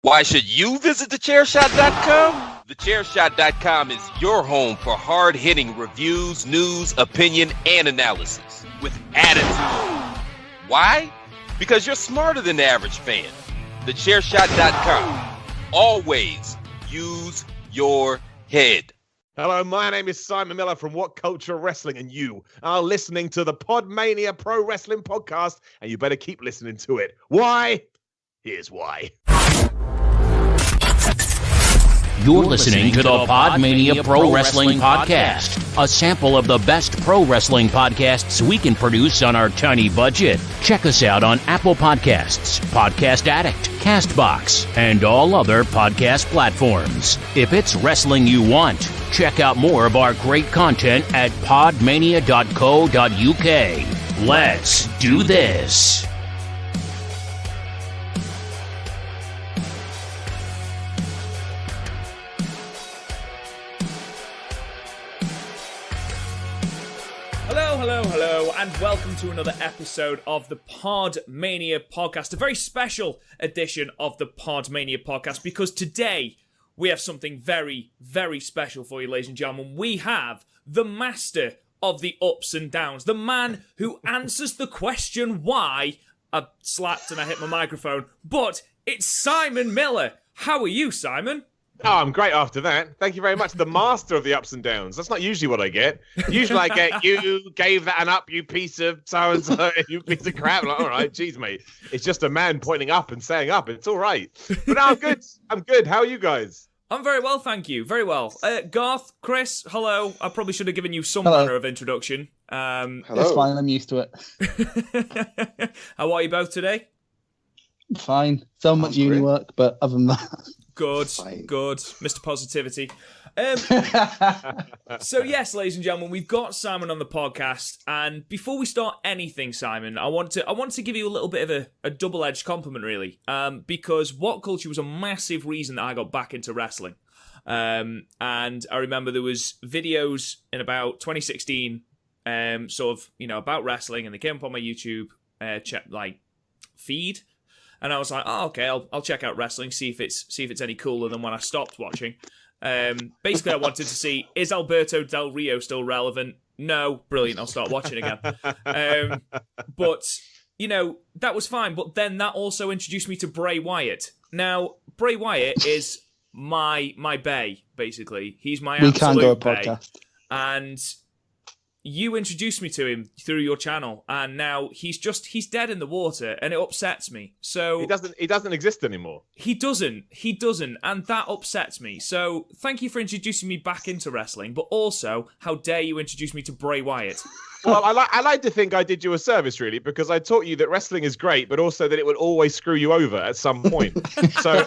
Why should you visit thechairshot.com? Thechairshot.com is your home for hard-hitting reviews, news, opinion, and analysis with attitude. Why? Because you're smarter than the average fan. Thechairshot.com. Always use your head. Hello, my name is Simon Miller from Whatculture Wrestling, and you are listening to the PodMania Pro Wrestling Podcast, and you better keep listening to it. Why? Here's why. You're listening to the PodMania Pro Wrestling Podcast, a sample of the best pro wrestling podcasts we can produce on our tiny budget. Check us out on Apple Podcasts, Podcast Addict, CastBox, and all other podcast platforms. If it's wrestling you want, check out more of our great content at podmania.co.uk. Let's do this. Hello, and welcome to another episode of the PodMania Podcast, a very special edition of the PodMania Podcast, because today we have something very, very special for you, ladies and gentlemen. We have the master of the ups and downs, the man who answers the question why. I slapped and I hit my microphone, but it's Simon Miller. How are you, Simon? Oh, I'm great after that. Thank you very much. The master of the ups and downs. That's not usually what I get. Usually I get, you gave that an up, you piece of so-and-so, you piece of crap. Like, all right, geez, mate. It's just a man pointing up and saying up. It's all right. But no, I'm good. I'm good. How are you guys? I'm very well, thank you. Very well. Garth, Chris, hello. I probably should have given you some manner of introduction. Hello. It's fine. I'm used to it. How are you both today? Fine. So much uni work, but other than that... Good, Mr. Positivity. So yes, ladies and gentlemen, we've got Simon on the podcast, and before we start anything, Simon, I want to give you a little bit of a double-edged compliment, really, because Whatculture was a massive reason that I got back into wrestling, and I remember there was videos in about 2016, sort of, about wrestling, and they came up on my YouTube feed. And I was like, oh, okay, I'll check out wrestling, see if it's any cooler than when I stopped watching. Basically, I wanted to see, is Alberto Del Rio still relevant? No, brilliant, I'll start watching again. But, that was fine. But then that also introduced me to Bray Wyatt. Now, Bray Wyatt is my bae, basically. He's my absolute bae. Podcast. And you introduced me to him through your channel, and now he's dead in the water, and it upsets me. So he doesn't exist anymore. He doesn't, and that upsets me. So thank you for introducing me back into wrestling, but also, how dare you introduce me to Bray Wyatt? Well, I like to think I did you a service, really, because I taught you that wrestling is great, but also that it would always screw you over at some point. So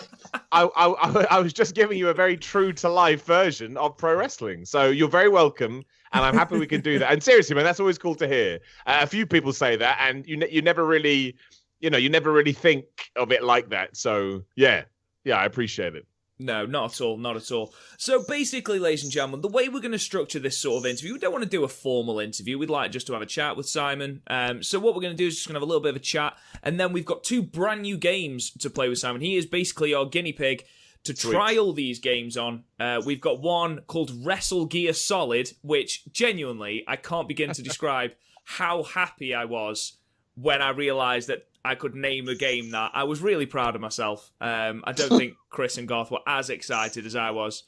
I was just giving you a very true-to-life version of pro wrestling. So you're very welcome, and I'm happy we can do that. And seriously, man, that's always cool to hear. A few people say that, and you never really, you never really think of it like that. So yeah, I appreciate it. No, not at all. So basically, ladies and gentlemen, the way we're going to structure this sort of interview, we don't want to do a formal interview. We'd like just to have a chat with Simon. So what we're going to do is just going to have a little bit of a chat, and then we've got 2 brand new games to play with Simon. He is basically our guinea pig to try all these games on. We've got one called WrestleGear Solid, which genuinely, I can't begin to describe how happy I was when I realised that I could name a game that. I was really proud of myself. I don't think Chris and Garth were as excited as I was.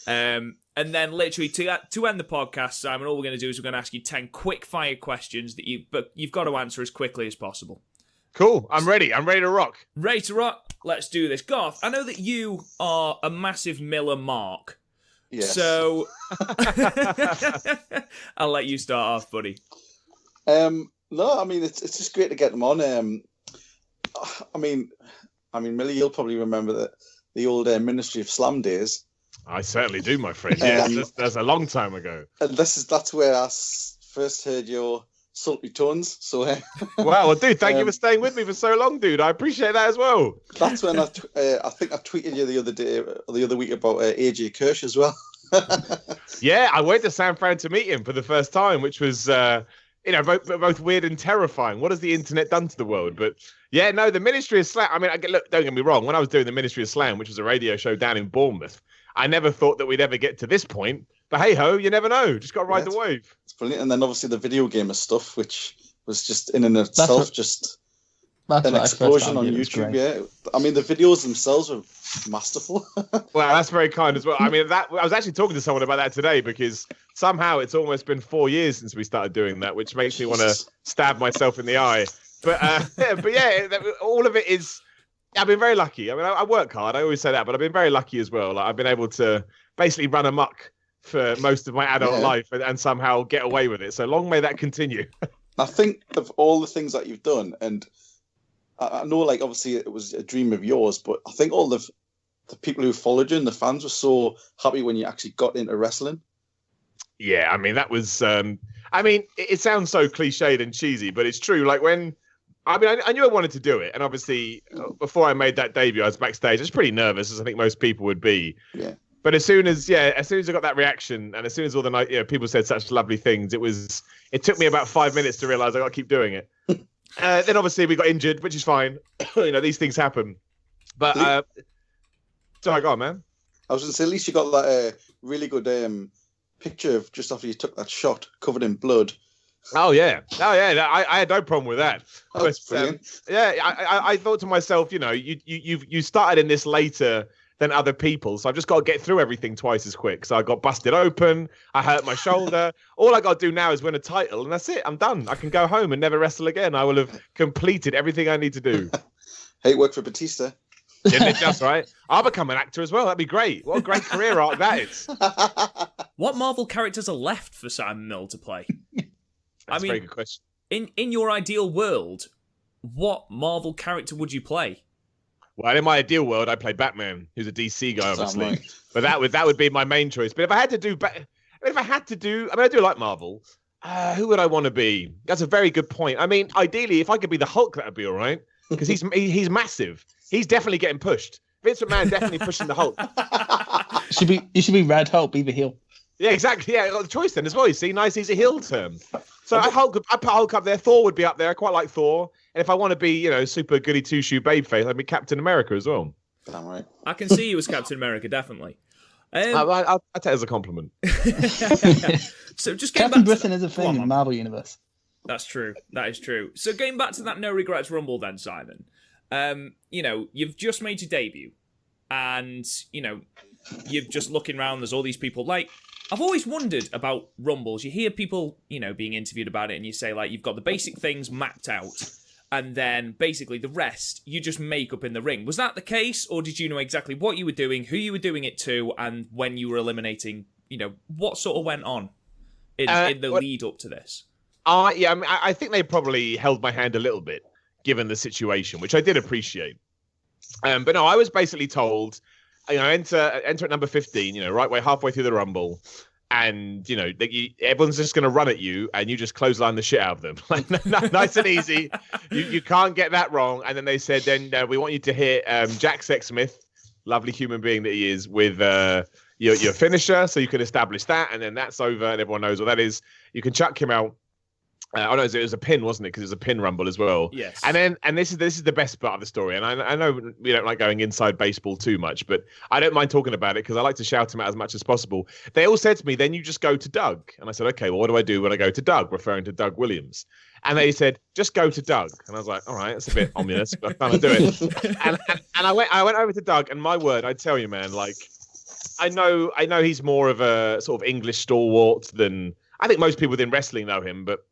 And then literally to end the podcast, Simon, all we're going to do is we're going to ask you 10 quick-fire questions but you've got to answer as quickly as possible. Cool. I'm ready. I'm ready to rock. Ready to rock? Let's do this. Garth, I know that you are a massive Miller mark. Yes. So I'll let you start off, buddy. No, I mean, it's just great to get them on. I mean, Millie, you'll probably remember the old Ministry of Slam days. I certainly do, my friend. Yeah, that's a long time ago. And that's where I first heard your sultry tones. So, well, dude, thank you for staying with me for so long, dude. I appreciate that as well. That's when I think I tweeted you the other week about AJ Kirsch as well. Yeah, I went to San Fran to meet him for the first time, which was both weird and terrifying. What has the internet done to the world? But yeah, no, the Ministry of Slam. I mean, look, don't get me wrong. When I was doing the Ministry of Slam, which was a radio show down in Bournemouth, I never thought that we'd ever get to this point. But hey ho, you never know. Just got to ride the wave. It's brilliant. And then obviously the video gamer stuff, which was just in and of itself just an explosion on YouTube. Yeah, I mean the videos themselves were masterful. Well, that's very kind as well. I mean, I was actually talking to someone about that today because somehow it's almost been 4 years since we started doing that, which makes me want to stab myself in the eye. But all of it is. I've been very lucky. I mean, I work hard. I always say that, but I've been very lucky as well. Like I've been able to basically run amok for most of my adult life and somehow get away with it. So long may that continue. I think of all the things that you've done, and I know, like, obviously it was a dream of yours, but I think all the people who followed you and the fans were so happy when you actually got into wrestling. Yeah, I mean, that was, it sounds so cliched and cheesy, but it's true. Like I knew I wanted to do it. And obviously before I made that debut, I was backstage. I was pretty nervous, as I think most people would be. Yeah. But as soon as I got that reaction, and as soon as all the night, people said such lovely things, it took me about 5 minutes to realize I got to keep doing it. Then obviously we got injured, which is fine. These things happen. But sorry, go on, man. I was going to say, at least you got that really good picture of just after you took that shot, covered in blood. Oh yeah. I had no problem with that. Oh, that's brilliant. I thought to myself, you started in this later than other people, so I've just got to get through everything twice as quick. So I got busted open, I hurt my shoulder. All I got to do now is win a title, and that's it. I'm done. I can go home and never wrestle again. I will have completed everything I need to do. Hey, work for Batista. Isn't it just right? I'll become an actor as well. That'd be great. What a great career arc that is. What Marvel characters are left for Simon Mill to play? That's a very good question. In your ideal world, what Marvel character would you play? Well, in my ideal world, I play Batman, who's a DC guy, obviously. Right. But that would be my main choice. But if I had to do, I do like Marvel. Who would I want to be? That's a very good point. I mean, ideally, if I could be the Hulk, that would be all right, because he's massive. He's definitely getting pushed. Vince McMahon definitely pushing the Hulk. You should be Red Hulk, be the heel. Yeah, exactly. Yeah, I got the choice then as well. You see, nice, he's a heel term. So I put Hulk up there. Thor would be up there. I quite like Thor. And if I want to be, super goody two-shoe babyface, I'd be Captain America as well. Damn right. I can see you as Captain America, definitely. I'll take it as a compliment. So just Captain Britain is a thing in the Marvel Universe. That's true. That is true. So getting back to that No Regrets Rumble then, Simon. You've just made your debut. And, you're just looking around. There's all these people. Like, I've always wondered about Rumbles. You hear people, being interviewed about it, and you say, like, you've got the basic things mapped out, and then basically the rest you just make up in the ring. Was that the case, or did you know exactly what you were doing, who you were doing it to, and when you were eliminating, what sort of went on in the lead up to this? I think they probably held my hand a little bit, given the situation, which I did appreciate. But no, I was basically told, enter at number 15, halfway through the Rumble, and everyone's just going to run at you, and you just clothesline the shit out of them, like nice and easy. You can't get that wrong. And then they said, we want you to hit Jack Sexsmith, lovely human being that he is, with your finisher, so you can establish that, and then that's over, and everyone knows what that is. You can chuck him out. It was a pin, wasn't it? Because it was a pin Rumble as well. Yes. And this is the best part of the story. And I know we don't like going inside baseball too much, but I don't mind talking about it because I like to shout him out as much as possible. They all said to me, then you just go to Doug. And I said, okay, well, what do I do when I go to Doug? Referring to Doug Williams. And they said, just go to Doug. And I was like, all right, that's a bit ominous, but I'm trying to do it. and I went over to Doug, and my word, I tell you, man, like, I know he's more of a sort of English stalwart than I think most people within wrestling know him, but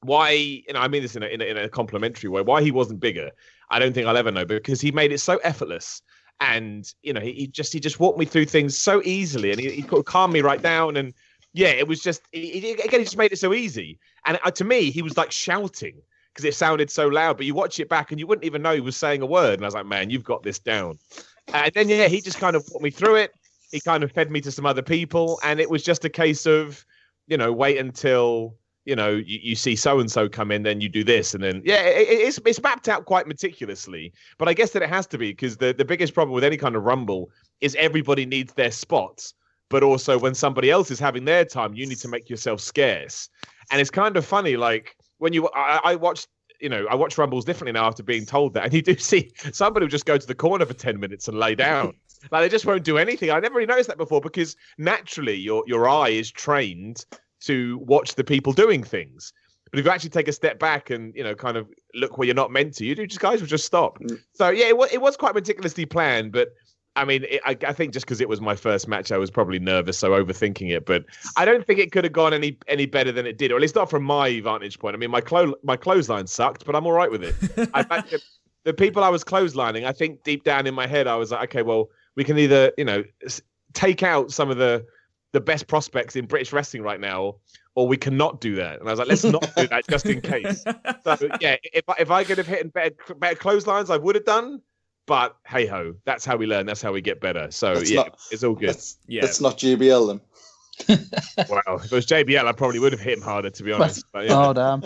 why, I mean this in a complimentary way, why he wasn't bigger, I don't think I'll ever know, because he made it so effortless. And, he just walked me through things so easily, and he calmed me right down. And yeah, it was just, he just made it so easy. And to me, he was like shouting because it sounded so loud, but you watch it back and you wouldn't even know he was saying a word. And I was like, man, you've got this down. And then, yeah, he just kind of walked me through it. He kind of fed me to some other people. And it was just a case of, wait until, you see so-and-so come in, then you do this. And then, yeah, it's mapped out quite meticulously. But I guess that it has to be, because the biggest problem with any kind of Rumble is everybody needs their spots but also when somebody else is having their time, you need to make yourself scarce. And it's kind of funny, like when I watched Rumbles differently now after being told that, and you do see somebody will just go to the corner for 10 minutes and lay down. Like they just won't do anything. I never really noticed that before, because naturally your eye is trained to watch the people doing things. But if you actually take a step back and, kind of look where you're not meant to, guys will just stop. So yeah, it was quite meticulously planned, but I mean, I think just because it was my first match, I was probably nervous, so overthinking it. But I don't think it could have gone any better than it did, or at least not from my vantage point. I mean, my clothesline sucked, but I'm all right with it. The people I was clotheslining, I think deep down in my head, I was like, okay, well, we can either, take out some of the best prospects in British wrestling right now, or we cannot do that. And I was like, let's not do that just in case. So yeah, if I could have hit better clotheslines, I would have done. But hey ho, that's how we learn. That's how we get better. So it's all good. It's not JBL then. Well, if it was JBL, I probably would have hit him harder, to be honest. But, yeah. Oh damn!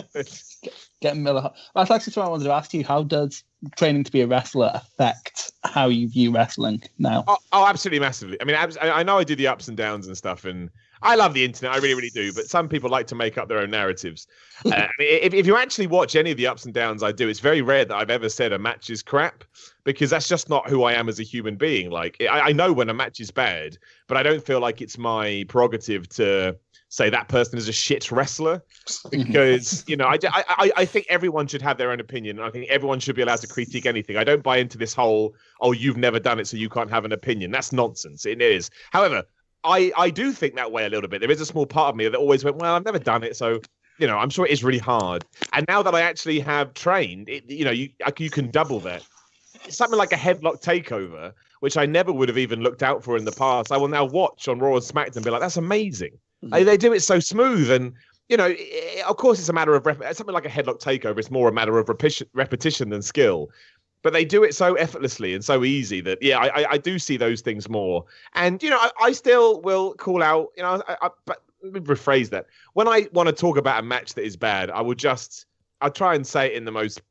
Getting Miller. That's actually something I wanted to ask you. How does training to be a wrestler affect how you view wrestling now? Oh, absolutely massively. I mean, I know I do the ups and downs and stuff, and I love the internet. I really, really do. But some people like to make up their own narratives. I mean, if you actually watch any of the ups and downs I do, it's very rare that I've ever said a match is crap, because that's just not who I am as a human being. Like, I know when a match is bad, but I don't feel like it's my prerogative to say that person is a shit wrestler, because I think everyone should have their own opinion. I think everyone should be allowed to critique anything. I don't buy into this whole, oh, you've never done it, so you can't have an opinion. That's nonsense. It is. However, I do think that way a little bit. There is a small part of me that always went, well, I've never done it, so I'm sure it is really hard. And now that I actually have trained, you can double that. Something like a headlock takeover, which I never would have even looked out for in the past, I will now watch on Raw and SmackDown and be like, that's amazing. They do it so smooth, and of course it's a matter of something like a headlock takeover. It's more a matter of repetition than skill, but they do it so effortlessly and so easy that I do see those things more. And I still will call out. But let me rephrase that. When I want to talk about a match that is bad, I'll try and say it in the most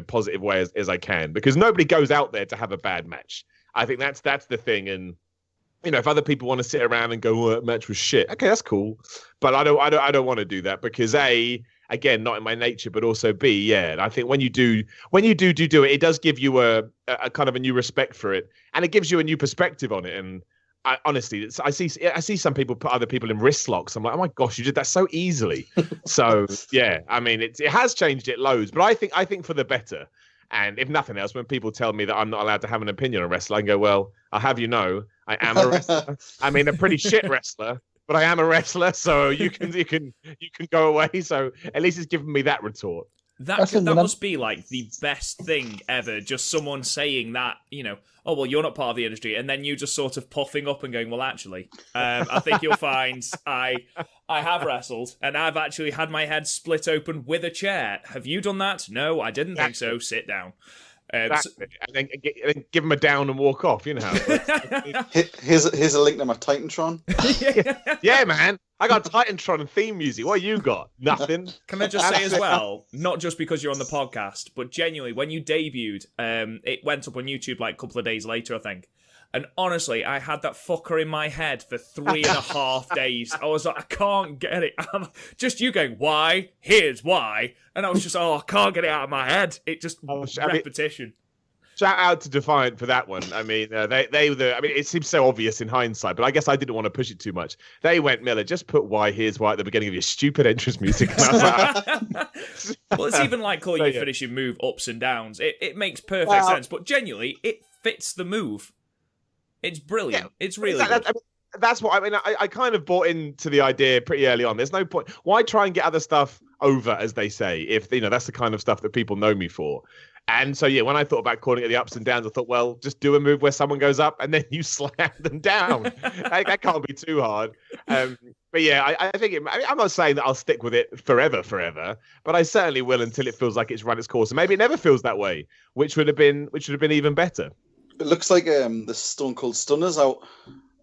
positive way as I can, because nobody goes out there to have a bad match. I think that's the thing. And if other people want to sit around and go, "Oh, that match was shit," okay, that's cool. But I don't want to do that, because again, not in my nature, but also I think when you do it, it does give you a kind of a new respect for it, and it gives you a new perspective on it. And honestly, I see some people put other people in wrist locks. I'm like, oh my gosh, you did that so easily. So yeah, I mean, it has changed it loads, but I think for the better. And if nothing else, when people tell me that I'm not allowed to have an opinion on wrestling, I can go, well, I'll have I am a wrestler. I mean, a pretty shit wrestler, but I am a wrestler, so you can go away. So at least it's given me that retort. That must be like the best thing ever. Just someone saying that, oh, well, you're not part of the industry. And then you just sort of puffing up and going, well, actually, I think you'll find I have wrestled and I've actually had my head split open with a chair. Have you done that? No, I didn't think so. Sit down. And then give them a down and walk off. You know how. Here's a link to my Titantron. Yeah, man. I got Titantron theme music. What you got? Nothing. Can I just say as well, not just because you're on the podcast, but genuinely, when you debuted, it went up on YouTube like a couple of days later, I think. And honestly, I had that fucker in my head for 3.5 days. I was like, I can't get it. Just you going, why? Here's why. And I was just, I can't get it out of my head. It just repetition. Shout out to Defiant for that one. I mean, it seems so obvious in hindsight, but I guess I didn't want to push it too much. They went, Miller, just put why, here's why at the beginning of your stupid entrance music. And I was like, well, it's even like calling your finishing move ups and downs. It makes perfect sense, but genuinely, it fits the move. It's brilliant. Yeah, it's really good. That's what I mean. I kind of bought into the idea pretty early on. There's no point. Why try and get other stuff over, as they say, if that's the kind of stuff that people know me for. And so, when I thought about calling it the ups and downs, I thought, well, just do a move where someone goes up and then you slam them down. that can't be too hard. But I think I'm not saying that I'll stick with it forever, but I certainly will until it feels like it's run its course. And maybe it never feels that way, which would have been even better. It looks like the Stone Cold Stunner's out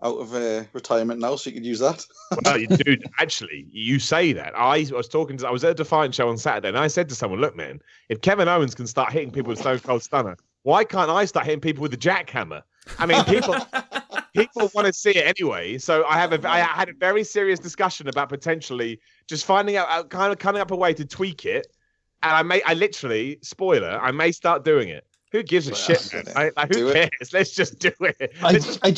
of retirement now, so you could use that. Well, dude, actually, you say that. I was at a Defiant show on Saturday, and I said to someone, look, man, if Kevin Owens can start hitting people with Stone Cold Stunner, why can't I start hitting people with the jackhammer? I mean, people want to see it anyway. So I had a very serious discussion about potentially just finding out, kind of coming up a way to tweak it. And I literally, spoiler, I may start doing it. Who gives a shit, man? Who cares? Let's just do it. I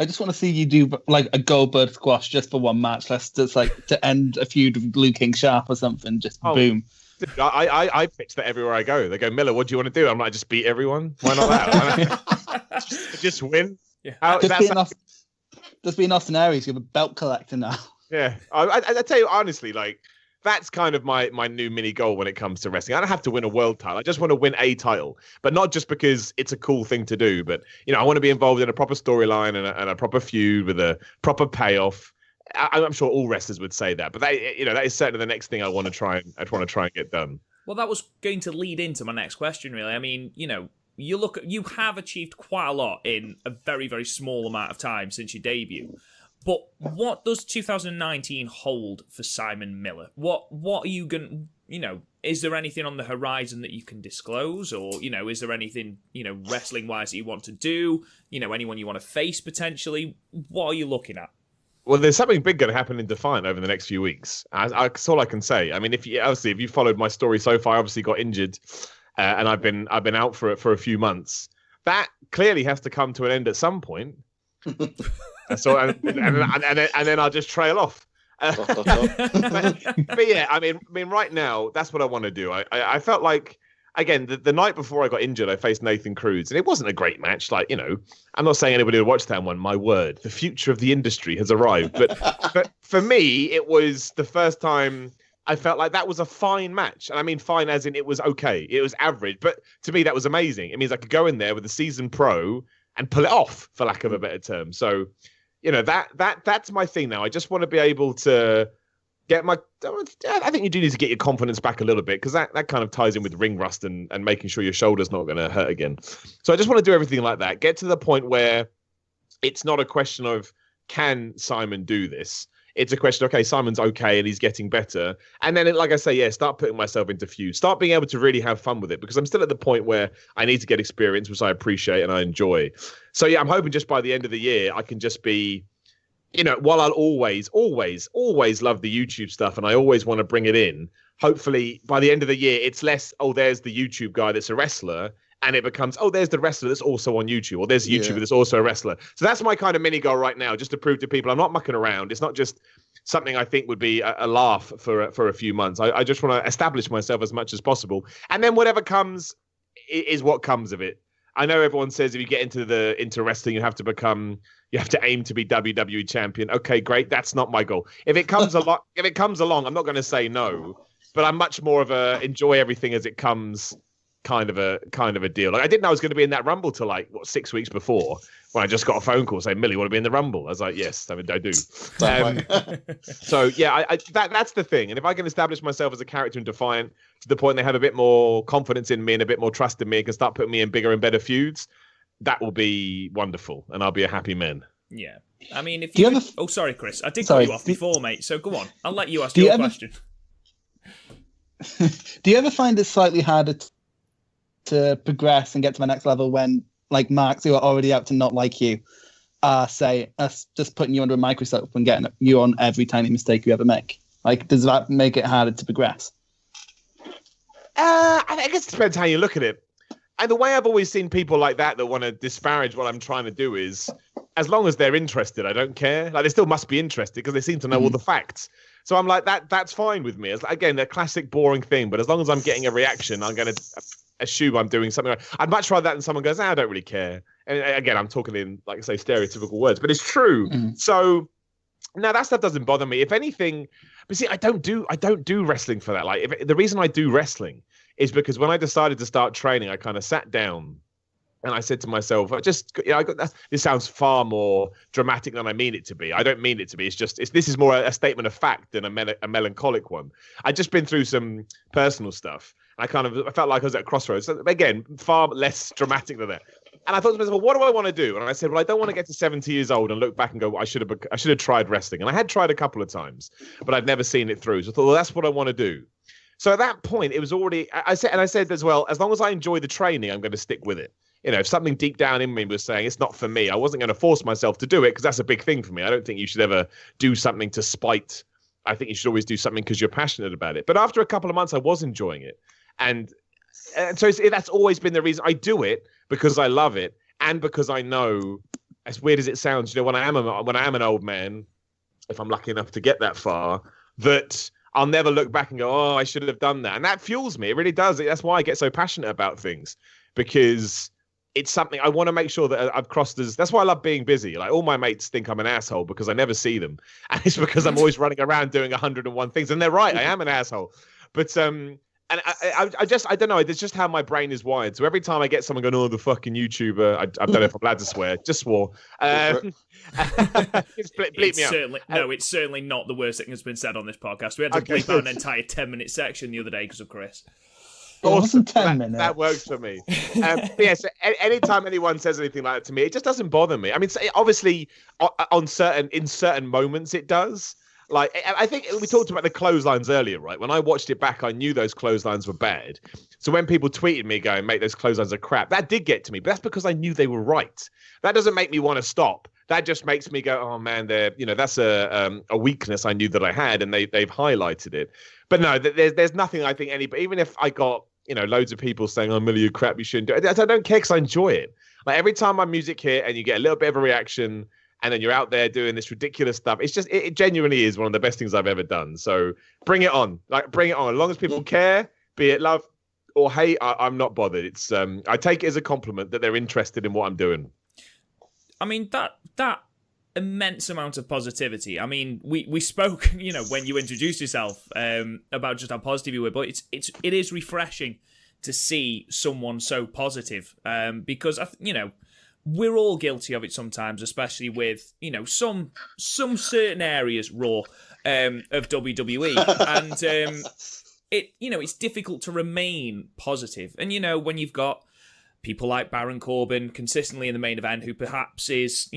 just want to see you do like a Goldberg squash just for one match. Let's just like to end a feud with Blue King Sharp or something. Just boom. Dude, I pitch that everywhere I go. They go, Miller, what do you want to do? I'm like, just beat everyone. Why not that? just win. Yeah. Just be in Austin Aries. You're a belt collector now. Yeah, I tell you honestly, like that's kind of my new mini goal when it comes to wrestling. I don't have to win a world title. I just want to win a title, but not just because it's a cool thing to do. But I want to be involved in a proper storyline and a proper feud with a proper payoff. I'm sure all wrestlers would say that, but that is certainly the next thing I want to try and get done. Well, that was going to lead into my next question, really. I mean, you have achieved quite a lot in a very, very small amount of time since your debut. But what does 2019 hold for Simon Miller? What are you going to, is there anything on the horizon that you can disclose? Or, is there anything, wrestling-wise that you want to do? Anyone you want to face potentially? What are you looking at? Well, there's something big going to happen in Defiant over the next few weeks. That's all I can say. I mean, if you followed my story so far, I obviously got injured, and I've been out for a few months. That clearly has to come to an end at some point. So and then I'll just trail off. But yeah, I mean, right now that's what I want to do. I felt like. Again, the night before I got injured, I faced Nathan Cruz, and it wasn't a great match. Like, I'm not saying anybody would watch that one. My word, the future of the industry has arrived. But for me, it was the first time I felt like that was a fine match. And I mean fine as in it was okay. It was average. But to me, that was amazing. It means I could go in there with a seasoned pro and pull it off, for lack of a better term. So, that's my thing now. I just want to be able to get I think you do need to get your confidence back a little bit, because that kind of ties in with ring rust and making sure your shoulder's not going to hurt again. So I just want to do everything like that. Get to the point where it's not a question of, can Simon do this? It's a question, okay, Simon's okay and he's getting better. And then, like I say, start putting myself into feuds. Start being able to really have fun with it, because I'm still at the point where I need to get experience, which I appreciate and I enjoy. So I'm hoping just by the end of the year, I can just be... while I'll always love the YouTube stuff and I always want to bring it in, hopefully by the end of the year, it's less, there's the YouTube guy that's a wrestler, and it becomes, there's the wrestler that's also on YouTube, or there's a YouTuber that's also a wrestler. So that's my kind of mini goal right now, just to prove to people I'm not mucking around. It's not just something I think would be a laugh for a few months. I just want to establish myself as much as possible. And then whatever comes is what comes of it. I know everyone says if you get into wrestling, you have to aim to be WWE champion. Okay, great. That's not my goal. If it comes along, I'm not going to say no, but I'm much more of a enjoy everything as it comes kind of a deal. Like, I didn't know I was going to be in that Rumble till 6 weeks before, when I just got a phone call saying, Millie, want to be in the Rumble? I was like, yes, I do. So yeah, that's the thing. And if I can establish myself as a character in Defiant to the point they have a bit more confidence in me and a bit more trust in me and can start putting me in bigger and better feuds, that will be wonderful, and I'll be a happy man. Yeah. I mean, if you... Oh, sorry, Chris. I did cut you off before, mate. So go on. I'll let you ask your question. Do you ever find it slightly harder to progress and get to the next level when, like, marks who are already out to not like you are, say, just putting you under a microscope and getting you on every tiny mistake you ever make? Like, does that make it harder to progress? I guess it depends how you look at it. And the way I've always seen people like that want to disparage what I'm trying to do is, as long as they're interested, I don't care. Like, they still must be interested because they seem to know all the facts. So I'm like, that's fine with me. It's, again, a classic boring thing, but as long as I'm getting a reaction, I'm going to assume I'm doing something right. I'd much rather that than someone goes, I don't really care. And again, I'm talking in, like I say, stereotypical words, but it's true. So now that stuff doesn't bother me. If anything, but see, I don't do wrestling for that. Like, the reason I do wrestling is because when I decided to start training, I kind of sat down and I said to myself, this sounds far more dramatic than I mean it to be. I don't mean it to be. This is more a statement of fact than a melancholic one. I'd just been through some personal stuff. I felt like I was at a crossroads. So again, far less dramatic than that. And I thought to myself, well, what do I want to do? And I said, well, I don't want to get to 70 years old and look back and go, I should have tried wrestling. And I had tried a couple of times, but I'd never seen it through. So I thought, well, that's what I want to do. So at that point, it was already, I said as well, as long as I enjoy the training, I'm going to stick with it. if something deep down in me was saying it's not for me, I wasn't going to force myself to do it because that's a big thing for me. I don't think you should ever do something to spite. I think you should always do something because you're passionate about it. But after a couple of months, I was enjoying it. And so that's always been the reason I do it, because I love it. And because I know, as weird as it sounds, when I am an old man, if I'm lucky enough to get that far, that I'll never look back and go, oh, I should have done that. And that fuels me. It really does. That's why I get so passionate about things, because it's something I want to make sure that I've crossed that's why I love being busy. Like, all my mates think I'm an asshole because I never see them. And it's because I'm always running around doing 101 things. And they're right. I am an asshole. But, and I don't know. It's just how my brain is wired. So every time I get someone going, oh, the fucking YouTuber, I don't know if I'm allowed to swear, just swore. Bleep me out. It's certainly not the worst thing that's been said on this podcast. We had to bleep out an entire 10-minute section the other day because of Chris. Awesome. 10 minutes. That works for me. So anytime anyone says anything like that to me, it just doesn't bother me. I mean, obviously, in certain moments, it does. Like, I think we talked about the clotheslines earlier, right? When I watched it back, I knew those clotheslines were bad. So when people tweeted me going, mate, those clotheslines are crap, that did get to me. But that's because I knew they were right. That doesn't make me want to stop. That just makes me go, oh man, that's a weakness I knew that I had, and they've highlighted it. But no, there's nothing I think but even if I got loads of people saying, oh, Millie, you crap, you shouldn't do it, I don't care because I enjoy it. Like, every time my music hit and you get a little bit of a reaction, and then you're out there doing this ridiculous stuff, it's just, it genuinely is one of the best things I've ever done. So bring it on. Like, bring it on. As long as people care, be it love or hate, I'm not bothered. It's I take it as a compliment that they're interested in what I'm doing. I mean, that immense amount of positivity. I mean, we spoke, when you introduced yourself, about just how positive you were, but it is refreshing to see someone so positive, because we're all guilty of it sometimes, especially with some certain areas Raw of WWE, and it's difficult to remain positive. And when you've got people like Baron Corbin consistently in the main event, who perhaps is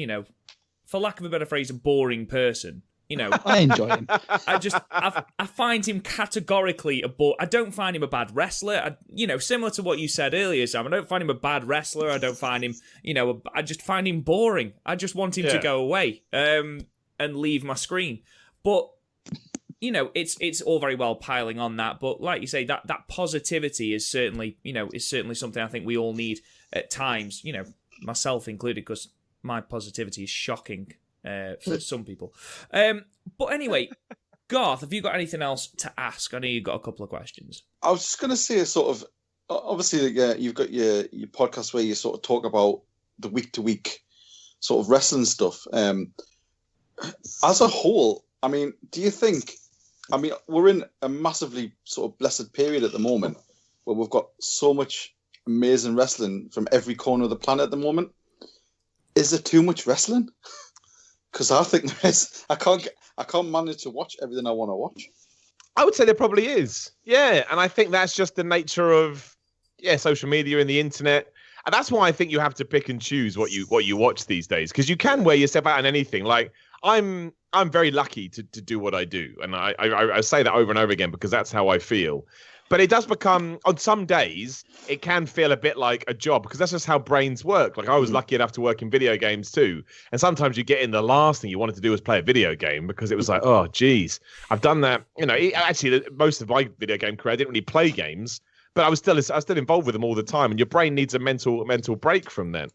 for lack of a better phrase, a boring person. I enjoy him. I find him categorically I don't find him a bad wrestler. Similar to what you said earlier, Sam. I don't find him a bad wrestler. I don't find him, I just find him boring. I just want him to go away and leave my screen. But it's all very well piling on that. But like you say, that positivity is certainly something I think we all need at times. Myself included, because my positivity is shocking. For some people. But anyway, Garth, have you got anything else to ask? I know you've got a couple of questions. I was just going to say, obviously, you've got your podcast where you sort of talk about the week-to-week sort of wrestling stuff. As a whole, I mean, do you think, we're in a massively sort of blessed period at the moment where we've got so much amazing wrestling from every corner of the planet at the moment. Is there too much wrestling? Because I think there is. I can't manage to watch everything I want to watch. I would say there probably is. Yeah, and I think that's just the nature of social media and the internet. And that's why I think you have to pick and choose what you watch these days, because you can wear yourself out in anything. Like, I'm very lucky to do what I do, and I say that over and over again because that's how I feel. But it does become, on some days, it can feel a bit like a job, because that's just how brains work. Like, I was lucky enough to work in video games too. And sometimes you get in, the last thing you wanted to do was play a video game, because it was like, oh, geez, I've done that. Actually, most of my video game career, I didn't really play games, but I was still involved with them all the time. And your brain needs a mental break from that.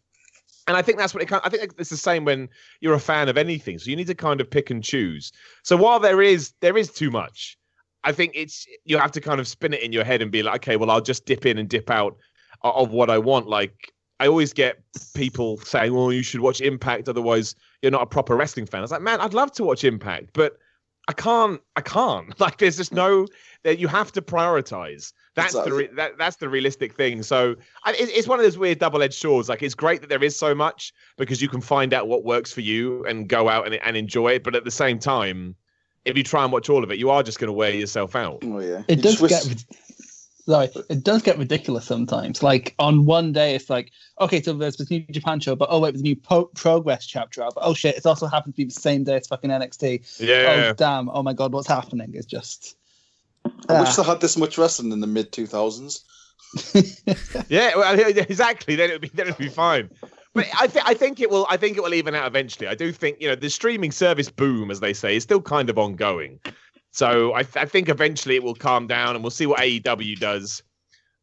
And I think that's what I think it's the same when you're a fan of anything. So you need to kind of pick and choose. So while there is too much, I think you have to kind of spin it in your head and be like, okay, well, I'll just dip in and dip out of what I want. Like, I always get people saying, well, you should watch Impact, otherwise you're not a proper wrestling fan. I was like, man, I'd love to watch Impact, but I can't. Like, there's just you have to prioritize. That's exactly. That's the realistic thing. So it's one of those weird double-edged swords. Like, it's great that there is so much, because you can find out what works for you and go out and enjoy it. But at the same time, if you try and watch all of it, you are just going to wear yourself out. Oh yeah, it does get ridiculous sometimes. Like, on one day, it's like, okay, so there's this new Japan show, but oh wait, there's a new Progress chapter out. But oh shit, it's also happened to be the same day as fucking NXT. Yeah. Oh damn. Oh my god, what's happening? It's just. I wish they had this much wrestling in the mid 2000s. Yeah, well, exactly. Then it'd be fine. But I think it will even out eventually. I do think the streaming service boom, as they say, is still kind of ongoing. So I think eventually it will calm down, and we'll see what AEW does.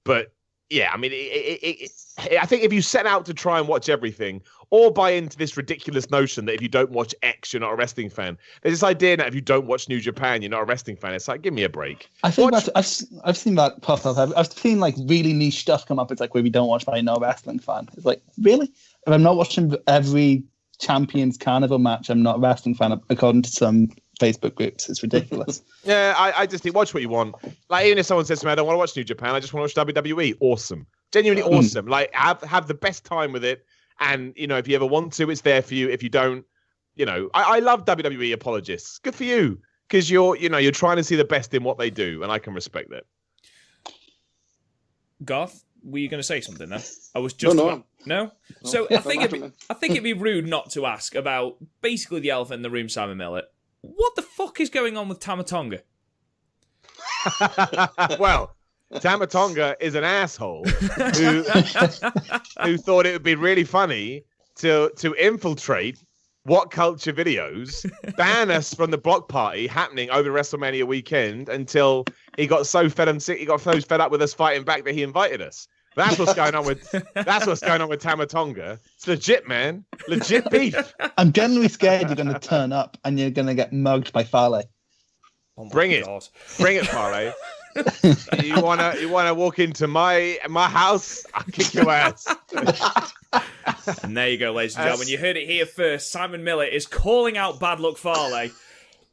But yeah, I mean, I think if you set out to try and watch everything, or buy into this ridiculous notion that if you don't watch X, you're not a wrestling fan. There's this idea that if you don't watch New Japan, you're not a wrestling fan. It's like, give me a break. I think I've seen that pop up. I've seen like really niche stuff come up. It's like, where we don't watch, but I'm not a wrestling fan. It's like, really? If I'm not watching every Champions Carnival match, I'm not a wrestling fan, according to some Facebook groups. It's ridiculous. Yeah, I just think watch what you want. Like, even if someone says to me, I don't want to watch New Japan, I just want to watch WWE. Awesome. Genuinely awesome. Like, have the best time with it. And, if you ever want to, it's there for you. If you don't, I love WWE apologists. Good for you. Because you're trying to see the best in what they do. And I can respect that. Garth, were you going to say something there? I was just... No? So I think it'd be rude not to ask about basically the elephant in the room, Simon Millett. What the fuck is going on with Tama Tonga? Well... Tama Tonga is an asshole who thought it would be really funny to infiltrate Whatculture videos, ban us from the block party happening over WrestleMania weekend until he got so fed up with us fighting back that he invited us. That's what's going on with Tama Tonga. It's legit, man. Legit beef. I'm genuinely scared you're going to turn up and you're going to get mugged by Fale. Oh Bring it, Fale. You wanna walk into my house? I'll kick your ass. And there you go, ladies and gentlemen. You heard it here first. Simon Millett is calling out Bad Luck Fale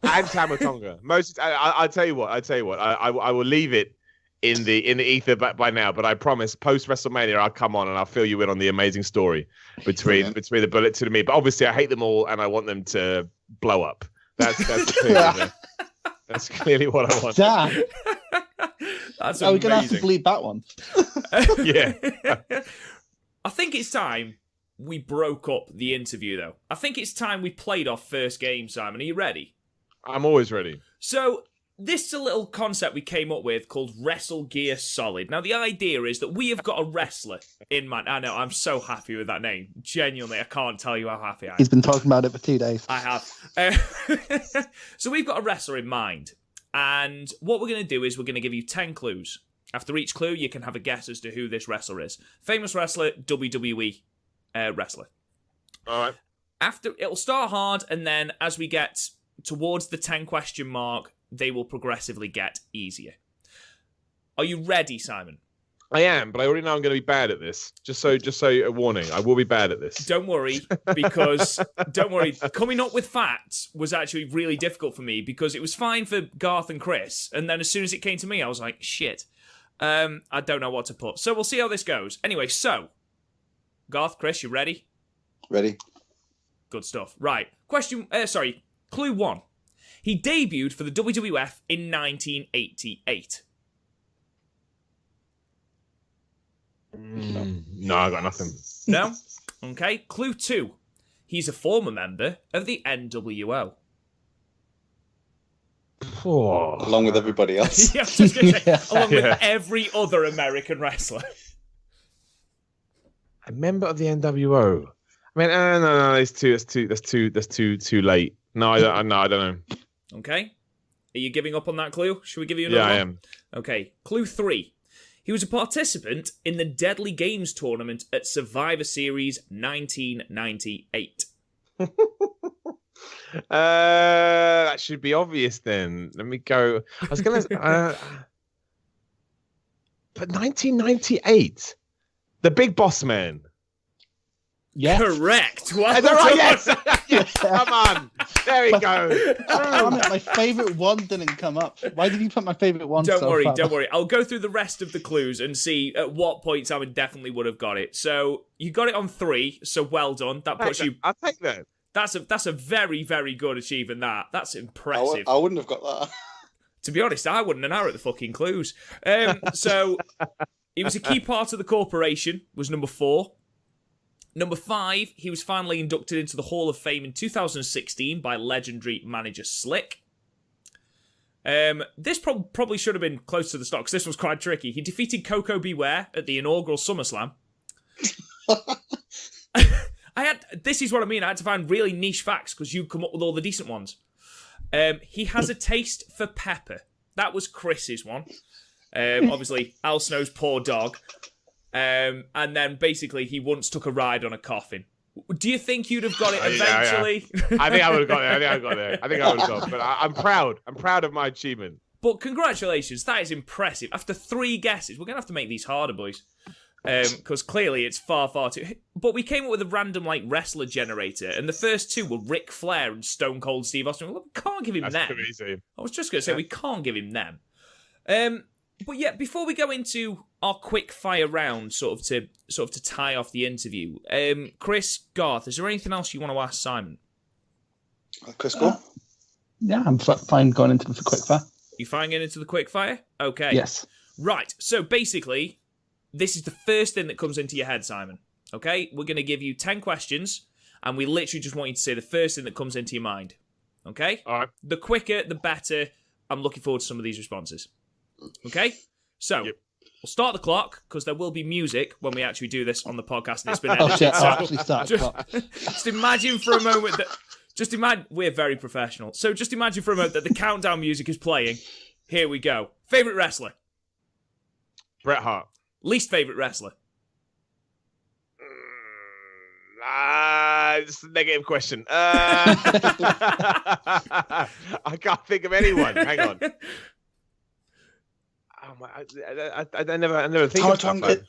and Tama Tonga. I'll tell you what. I will leave it in the ether by now. But I promise, post WrestleMania, I'll come on and I'll fill you in on the amazing story between the Bullets and me. But obviously, I hate them all and I want them to blow up. That's clearly what I want. Damn. That's Are we going to have to bleep that one? Yeah. I think it's time we broke up the interview, though. I think it's time we played our first game, Simon. Are you ready? I'm always ready. So, this is a little concept we came up with called WrestleGear Solid. Now, the idea is that we have got a wrestler in mind. I know, I'm so happy with that name. Genuinely, I can't tell you how happy I am. He's been talking about it for 2 days. I have. So, we've got a wrestler in mind. And what we're going to do is we're going to give you 10 clues. After each clue, you can have a guess as to who this wrestler is. Famous wrestler, WWE wrestler. All right. It'll start hard, and then as we get towards the 10 question mark, they will progressively get easier. Are you ready, Simon? I am, but I already know I'm going to be bad at this. Just so a warning, I will be bad at this. Don't worry, because coming up with facts was actually really difficult for me because it was fine for Garth and Chris, and then as soon as it came to me, I was like, shit, I don't know what to put. So we'll see how this goes. Anyway, so Garth, Chris, you ready? Ready. Good stuff. Right. Clue 1. He debuted for the WWF in 1988. No, I got nothing. No? Okay. Clue 2. He's a former member of the NWO. Along with everybody else. Yeah, I was just going to say, along with every other American wrestler. A member of the NWO. I mean, no, that's too late. No, I don't know. Okay. Are you giving up on that clue? Should we give you another one? Yeah, I am. Okay. Clue 3. He was a participant in the Deadly Games tournament at Survivor Series 1998. That should be obvious then. Let me go. I was going to... but 1998? The Big Boss Man. Yes. Correct. Well, Is that right? Yes. Come on. There we go. Damn it, my favourite one didn't come up. Why did you put my favourite one Don't worry. I'll go through the rest of the clues and see at what point Simon definitely would have got it. So you got it on 3, so well done. That puts you... I'll take that. That's a very, very good achievement, that. That's impressive. I wouldn't have got that. To be honest, I wouldn't have narrowed the fucking clues. So he was a key part of the corporation, was number 4. Number 5, he was finally inducted into the Hall of Fame in 2016 by legendary manager Slick. This probably should have been close to the start because this was quite tricky. He defeated Coco Beware at the inaugural SummerSlam. This is what I mean. I had to find really niche facts because you come up with all the decent ones. He has a taste for pepper. That was Chris's one. Obviously, Al Snow's poor dog. And then basically, he once took a ride on a coffin. Do you think you'd have got it eventually? Yeah. I think I would have got there. I think I would have got. But I'm proud. I'm proud of my achievement. But congratulations, that is impressive. After 3 guesses, we're gonna have to make these harder, boys, because clearly it's far too. But we came up with a random wrestler generator, and the first 2 were Ric Flair and Stone Cold Steve Austin. Well, we can't give him them. Too easy. I was just gonna say we can't give him them. But yeah, before we go into our quick fire round, sort of to tie off the interview, Chris, Garth, is there anything else you want to ask Simon? Chris, go. Yeah, I'm fine going into the quick fire. You fine getting into the quick fire? Okay. Yes. Right. So basically, this is the first thing that comes into your head, Simon. Okay? We're going to give you 10 questions, and we literally just want you to say the first thing that comes into your mind. Okay? All right. The quicker, the better. I'm looking forward to some of these responses. Okay? So, We'll start the clock, because there will be music when we actually do this on the podcast, and it's been edited. Oh, shit. So I'll actually start the clock. just imagine for a moment that... we're very professional. So just imagine for a moment that the countdown music is playing. Here we go. Favourite wrestler? Bret Hart. Least favourite wrestler? It's a negative question. I can't think of anyone. Hang on. Oh my! I never think of that.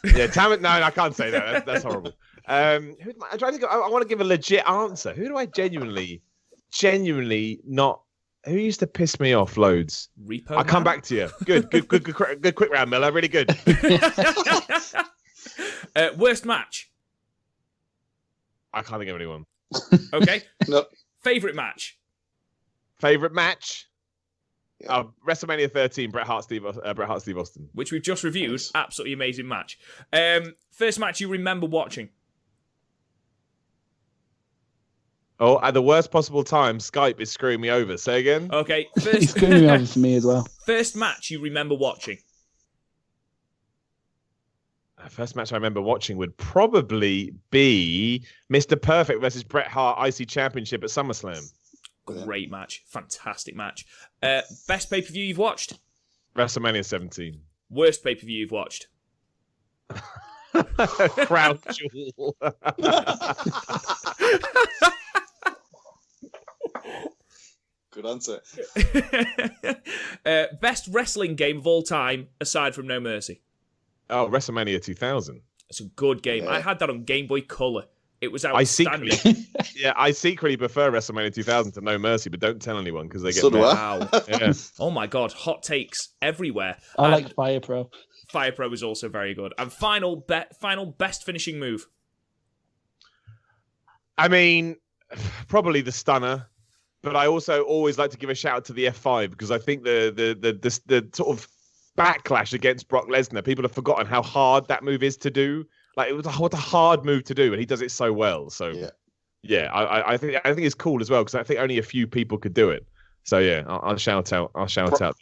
Yeah, Tamit. No, I can't say that. That's horrible. I'm trying to think. I want to give a legit answer. Who do I genuinely not? Who used to piss me off loads? Repo. I'll come back to you. Good quick round, Miller. Really good. Worst match? I can't think of anyone. Okay. No. Favorite match? Favorite match? Yeah. WrestleMania 13, Bret Hart, Steve Austin. Which we've just reviewed. Nice. Absolutely amazing match. First match you remember watching? Oh, at the worst possible time, Skype is screwing me over. Say again? Okay. He's screwing me over for me as well. First match you remember watching? First match I remember watching would probably be Mr. Perfect versus Bret Hart IC Championship at SummerSlam. Great match. Fantastic match. Best pay-per-view you've watched? WrestleMania 17. Worst pay-per-view you've watched? Crown Jewel. Good answer. Best wrestling game of all time, aside from No Mercy? Oh, WrestleMania 2000. It's a good game. Yeah. I had that on Game Boy Color. It was I outstanding. secretly prefer WrestleMania 2000 to No Mercy, but don't tell anyone because they get So do mad. I. Wow. Yeah. Oh my God. Hot takes everywhere. I And like Fire Pro. Fire Pro is also very good. And final best finishing move. I mean, probably the stunner, but I also always like to give a shout out to the F5 because I think the sort of backlash against Brock Lesnar, people have forgotten how hard that move is to do. Like what a hard move to do, and he does it so well. So yeah, I think it's cool as well because I think only a few people could do it. So yeah, I'll shout out. That.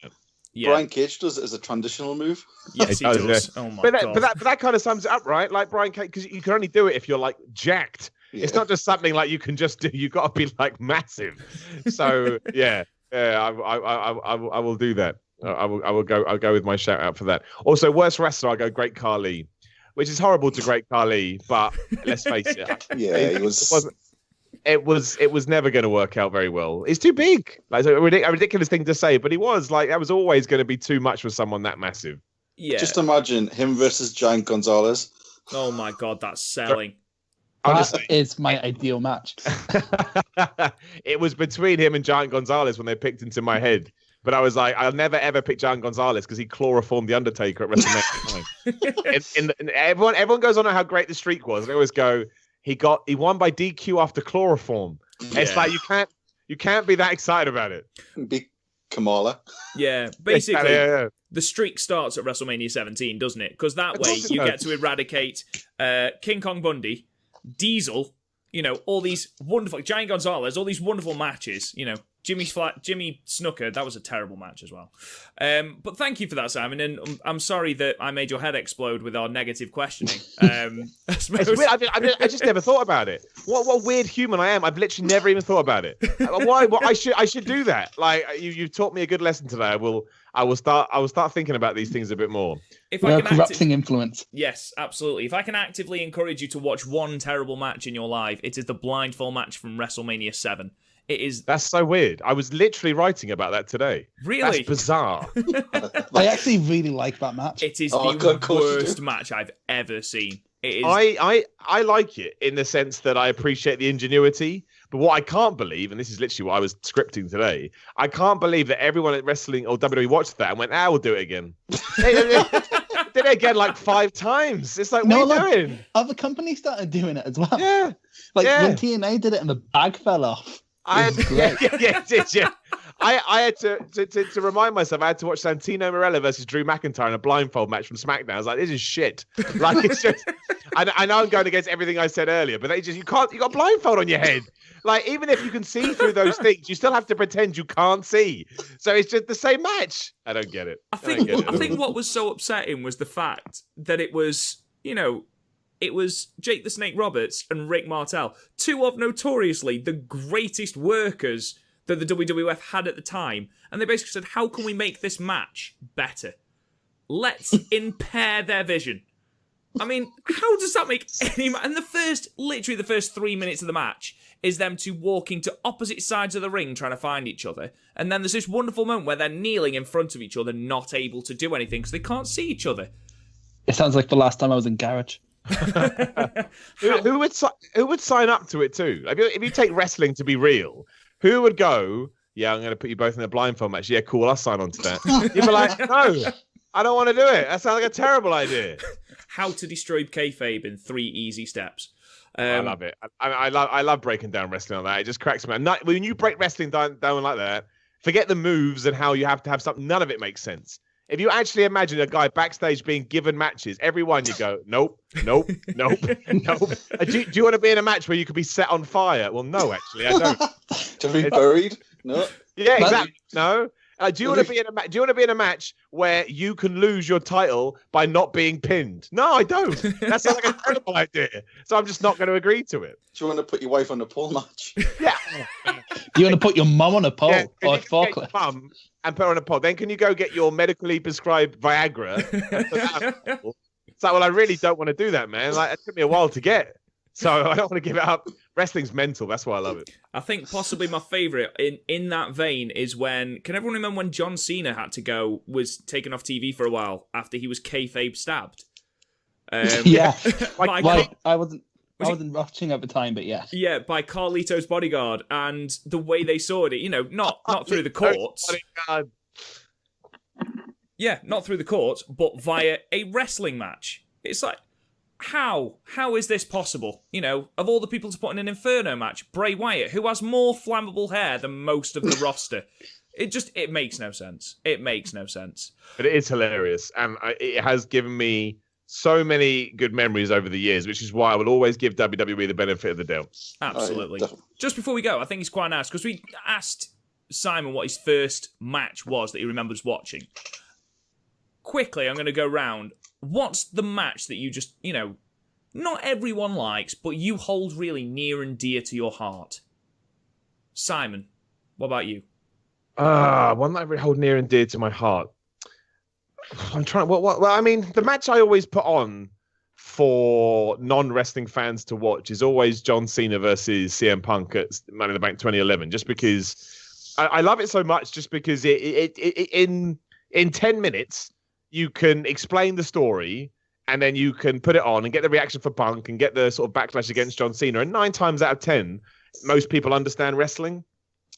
Yeah. Brian Cage does it as a transitional move. Yes, he does. Oh my God. But that kind of sums it up, right? Like Brian Cage, because you can only do it if you're like jacked. Yeah. It's not just something like you can just do. You got to be like massive. So yeah, I will do that. I'll go with my shout out for that. Also, worst wrestler, I go Great Khali, which is horrible to Great Khali, but let's face it. Yeah, it was never going to work out very well. It's too big. Like it's a ridiculous thing to say, but he was like that was always going to be too much for someone that massive. Yeah. Just imagine him versus Giant Gonzalez. Oh my God, that's selling. That is my ideal match. It was between him and Giant Gonzalez when they picked into my head. But I was like, I'll never ever pick Giant Gonzalez because he chloroformed the Undertaker at WrestleMania 9. Everyone goes on how great the streak was. They always go, he won by DQ after chloroform. Yeah. It's like you can't be that excited about it. Be Kamala. Yeah, basically, yeah. The streak starts at WrestleMania 17, doesn't it? Because that way you get to eradicate King Kong Bundy, Diesel, all these wonderful Giant Gonzalez, all these wonderful matches, Jimmy Snuka, that was a terrible match as well. But thank you for that, Simon, and I'm sorry that I made your head explode with our negative questioning. It's weird. I just never thought about it. What weird human I am. I've literally never even thought about it. Why? I should do that. Like you've taught me a good lesson today. I will start thinking about these things a bit more. We're a corrupting influence. Yes, absolutely. If I can actively encourage you to watch one terrible match in your life, it is the blindfold match from WrestleMania 7. It is. That's so weird. I was literally writing about that today. Really? That's bizarre. I actually really like that match. It is the worst match I've ever seen. It is. I like it in the sense that I appreciate the ingenuity. But what I can't believe, and this is literally what I was scripting today, I can't believe that everyone at wrestling or WWE watched that and went, we'll do it again. Did it again like 5 times. It's like, what are you doing? Other companies started doing it as well. Yeah. When TNA did it and the bag fell off. It did. I had to remind myself, I had to watch Santino Marella versus Drew McIntyre in a blindfold match from SmackDown. I was like, this is shit. Like, it's just, I know I'm going against everything I said earlier, but you got a blindfold on your head. Like, even if you can see through those things, you still have to pretend you can't see. So it's just the same match. I don't get it. I think what was so upsetting was the fact that it was, it was Jake the Snake Roberts and Rick Martel, 2 of notoriously the greatest workers that the WWF had at the time. And they basically said, how can we make this match better? Let's impair their vision. I mean, how does that make any... And literally the first 3 minutes of the match is them 2 walking to opposite sides of the ring trying to find each other. And then there's this wonderful moment where they're kneeling in front of each other, not able to do anything because they can't see each other. It sounds like the last time I was in Garage. Who would sign up to it too? If you take wrestling to be real, who would go, yeah, I'm going to put you both in a blindfold match. Yeah, cool, I'll sign on to that. You'd be like, no, I don't want to do it. That sounds like a terrible idea. How to destroy kayfabe in 3 easy steps. I love it. I love breaking down wrestling on that. It just cracks me. When you break wrestling down like that, forget the moves and how you have to have something. None of it makes sense. If you actually imagine a guy backstage being given matches, every one you go, nope. Do you want to be in a match where you could be set on fire? Well, no, actually, I don't. To be buried? No. Yeah, exactly. No. Do you want to be in a match where you can lose your title by not being pinned? No, I don't. That sounds like a terrible idea. So I'm just not going to agree to it. Do you want to put your wife on a pole match? Yeah. Do you want to put your mum on a pole or a forklift? Mum and put her on a pole. Then can you go get your medically prescribed Viagra? It's like, well, I really don't want to do that, man. Like, it took me a while to get. So I don't want to give it up. Wrestling's mental. That's why I love it. I think possibly my favourite in that vein is when... Can everyone remember when John Cena was taken off TV for a while after he was kayfabe stabbed? Yeah. I wasn't watching at the time, but yeah. Yeah, by Carlito's bodyguard. And the way they saw it, not through the courts. Yeah, not through the courts, but via a wrestling match. It's like... How is this possible? Of all the people to put in an Inferno match, Bray Wyatt, who has more flammable hair than most of the roster. It makes no sense. It makes no sense. But it is hilarious. And it has given me so many good memories over the years, which is why I will always give WWE the benefit of the doubt. Absolutely. Just before we go, I think it's quite nice, because we asked Simon what his first match was that he remembers watching. Quickly, I'm going to go round. What's the match that you just, not everyone likes, but you hold really near and dear to your heart? Simon, what about you? One that I really hold near and dear to my heart. I'm trying. Well, I mean, the match I always put on for non-wrestling fans to watch is always John Cena versus CM Punk at Money in the Bank 2011. Just because I love it so much. Just because it in 10 minutes. You can explain the story and then you can put it on and get the reaction for Punk and get the sort of backlash against John Cena. And 9 times out of 10, most people understand wrestling.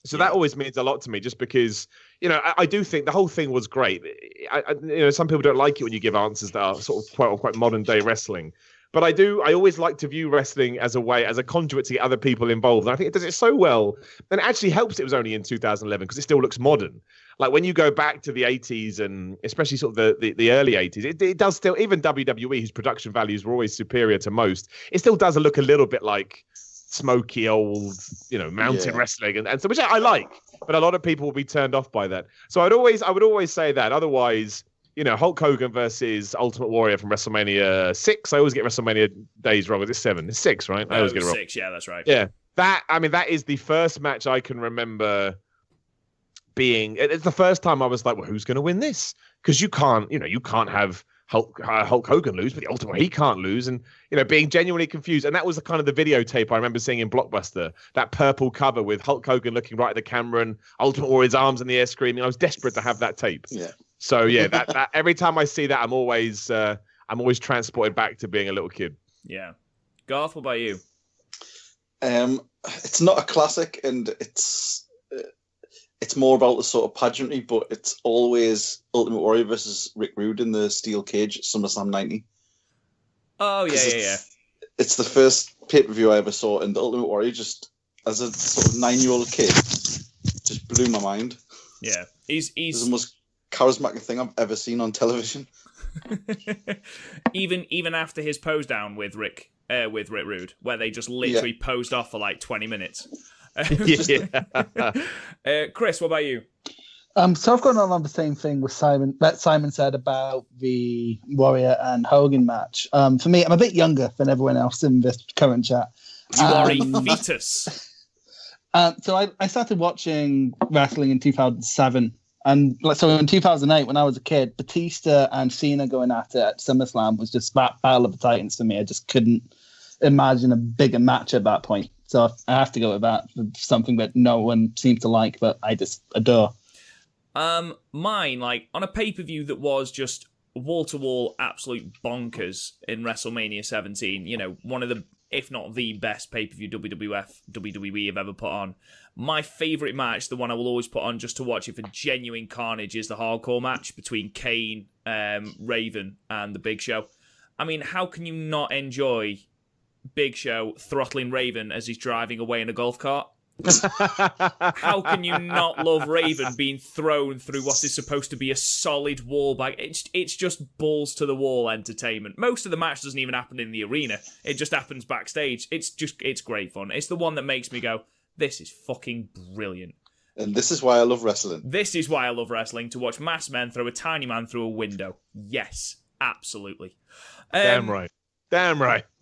So that always means a lot to me just because, I do think the whole thing was great. Some people don't like it when you give answers that are sort of quote unquote modern day wrestling. But I always like to view wrestling as a conduit to get other people involved. And I think it does it so well. And it actually helps it was only in 2011 because it still looks modern. Like when you go back to the 80s and especially sort of the early 80s, it does still, even WWE, whose production values were always superior to most, it still does look a little bit like smoky old, mountain wrestling, and so which I like, but a lot of people will be turned off by that. So I would always say that. Otherwise, Hulk Hogan versus Ultimate Warrior from WrestleMania 6. I always get WrestleMania days wrong. Is it 7? It's 6, right? I always get it wrong. 6, yeah, that's right. Yeah, that is the first match I can remember being. It's the first time I was like, well, who's going to win this? Because you can't have Hulk Hogan lose, but the Ultimate he can't lose, and being genuinely confused. And that was the kind of the videotape I remember seeing in Blockbuster, that purple cover with Hulk Hogan looking right at the camera and Ultimate Warrior's arms in the air screaming. I was desperate to have that tape. Yeah. So yeah, that every time I see that, I'm always transported back to being a little kid. Yeah. Garth, what about you? It's not a classic, and it's more about the sort of pageantry, but it's always Ultimate Warrior versus Rick Rude in the steel cage at SummerSlam 90. Oh, yeah. It's the first pay-per-view I ever saw, and the Ultimate Warrior, just as a sort of 9-year-old kid, just blew my mind. Yeah. It's the most charismatic thing I've ever seen on television. even after his pose down with Rick Rude, where they just literally posed off for like 20 minutes. Chris, what about you? So I've gone along the same thing with Simon that Simon said about the Warrior and Hogan match. For me, I'm a bit younger than everyone else in this current chat. You are a fetus. So I started watching wrestling in 2007. And so in 2008, when I was a kid, Batista and Cena going at it at SummerSlam was just that Battle of the Titans for me. I just couldn't imagine a bigger match at that point. So I have to go with that, something that no one seems to like, but I just adore. Mine, like, on a pay-per-view that was just wall-to-wall absolute bonkers in WrestleMania 17, one of the, if not the best pay-per-view WWE have ever put on. My favourite match, the one I will always put on just to watch it for genuine carnage, is the hardcore match between Kane, Raven, and the Big Show. I mean, how can you not enjoy Big Show throttling Raven as he's driving away in a golf cart? How can you not love Raven being thrown through what is supposed to be a solid wall bag? It's just balls to the wall entertainment. Most of the match doesn't even happen in the arena. It just happens backstage. It's great fun. It's the one that makes me go, this is fucking brilliant. And this is why I love wrestling. This is why I love wrestling, to watch masked men throw a tiny man through a window. Yes, absolutely. Damn right.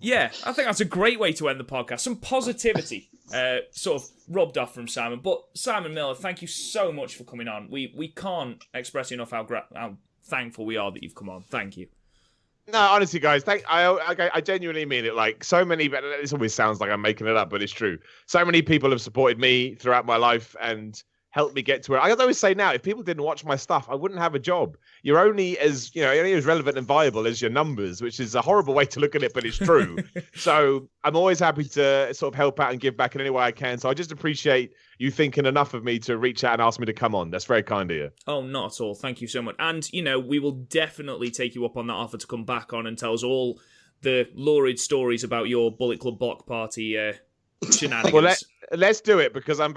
Yeah, I think that's a great way to end the podcast. Some positivity sort of rubbed off from Simon. But Simon Miller, thank you so much for coming on. We can't express enough how thankful we are that you've come on. Thank you. No, honestly, guys, I genuinely mean it. Like, so many, but this always sounds like I'm making it up, but it's true. So many people have supported me throughout my life and helped me get to where I always say now, if people didn't watch my stuff, I wouldn't have a job. You're only as relevant and viable as your numbers, which is a horrible way to look at it, but it's true. So I'm always happy to sort of help out and give back in any way I can. So I just appreciate you thinking enough of me to reach out and ask me to come on. That's very kind of you. Oh, not at all. Thank you so much. And, we will definitely take you up on that offer to come back on and tell us all the lurid stories about your Bullet Club block party shenanigans. Well, let's do it, because I have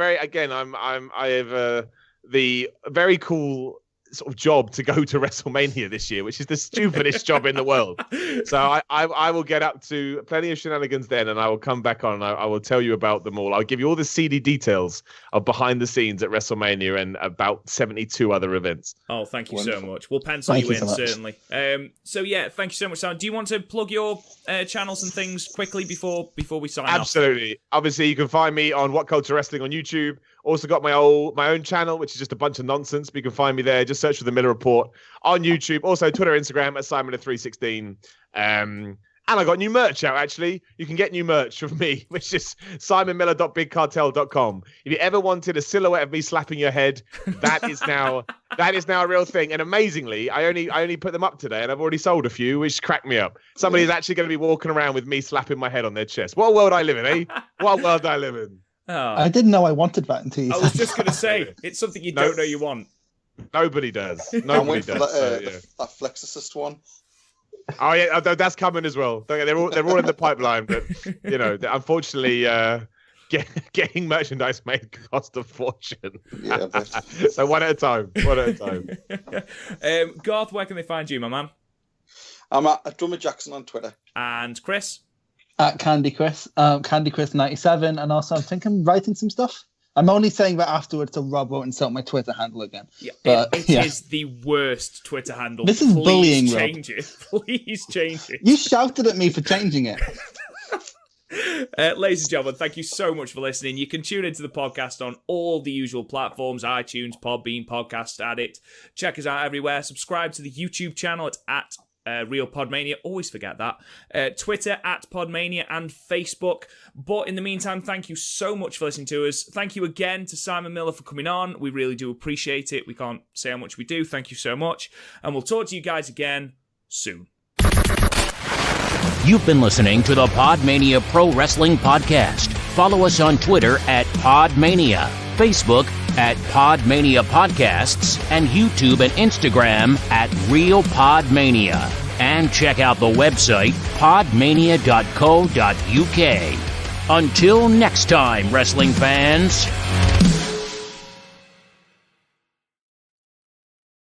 the very cool sort of job to go to WrestleMania this year, which is the stupidest job in the world. So I will get up to plenty of shenanigans then, and I will come back on and I will tell you about them all. I'll give you all the seedy details of behind the scenes at WrestleMania and about 72 other events. Oh, thank you so much. We'll pencil you in, certainly. So yeah, thank you so much, Simon. Do you want to plug your channels and things quickly before we sign off? Absolutely. Obviously, you can find me on Whatculture Wrestling on YouTube. Also got my own channel, which is just a bunch of nonsense, but you can find me there. Just search for The Miller Report on YouTube. Also, Twitter, Instagram at Simon316. And I got new merch out, actually. You can get new merch from me, which is simonmiller.bigcartel.com. If you ever wanted a silhouette of me slapping your head, that is now a real thing. And amazingly, I only put them up today, and I've already sold a few, which cracked me up. Somebody's actually going to be walking around with me slapping my head on their chest. What a world I live in, eh? What a world I live in. Oh. I didn't know I wanted that until you I was just going to say, it's something you don't know you want. Nobody does. Nobody does. That Flexicist one. Oh yeah, that's coming as well. They're all in the pipeline, but unfortunately, getting merchandise made costs a fortune. Yeah, so one at a time. Garth, where can they find you, my man? I'm at Drummer Jackson on Twitter. And Chris? At Candy Chris 97, and also I think I'm writing some stuff. I'm only saying that afterwards, so Rob won't insult my Twitter handle again. Yeah, but, it is the worst Twitter handle. This is bullying, Rob. Change it. Please change it. You shouted at me for changing it. Ladies and gentlemen, thank you so much for listening. You can tune into the podcast on all the usual platforms: iTunes, Podbean, Podcast Addict. Check us out everywhere. Subscribe to the YouTube channel at Real PodMania. Always forget that. Twitter at PodMania and Facebook. But in the meantime, thank you so much for listening to us. Thank you again to Simon Miller for coming on. We really do appreciate it. We can't say how much we do. Thank you so much. And we'll talk to you guys again soon. You've been listening to the PodMania Pro Wrestling Podcast. Follow us on Twitter at PodMania, Facebook at PodMania Podcasts, and YouTube and Instagram at Real PodMania. And check out the website, podmania.co.uk. Until next time, wrestling fans.